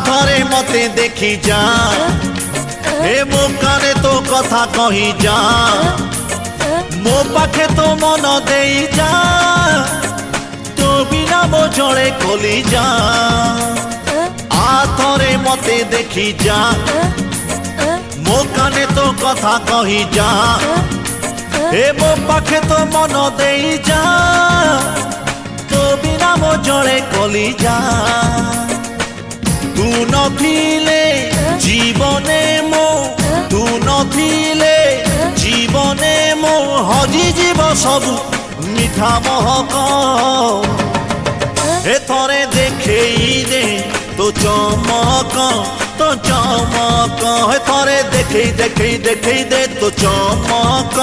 थरे मते देखी जा हे मो काने तो कथा कही जा मो पाखे तो मन देई जा तो बिना मो जड़े खोली जा थरे मते देखी जा मो काने तो कथा कही जा हे मो पाखे तो मन देई जा तो बिना मो जड़े खोली जा तू नथिले जीवने मो तू नथिले जीवने मो हजी जीव सब मिठा महक हे थरे देखेई दे तो चमक हे थरे देखेई देखेई देखेई दे तो चमक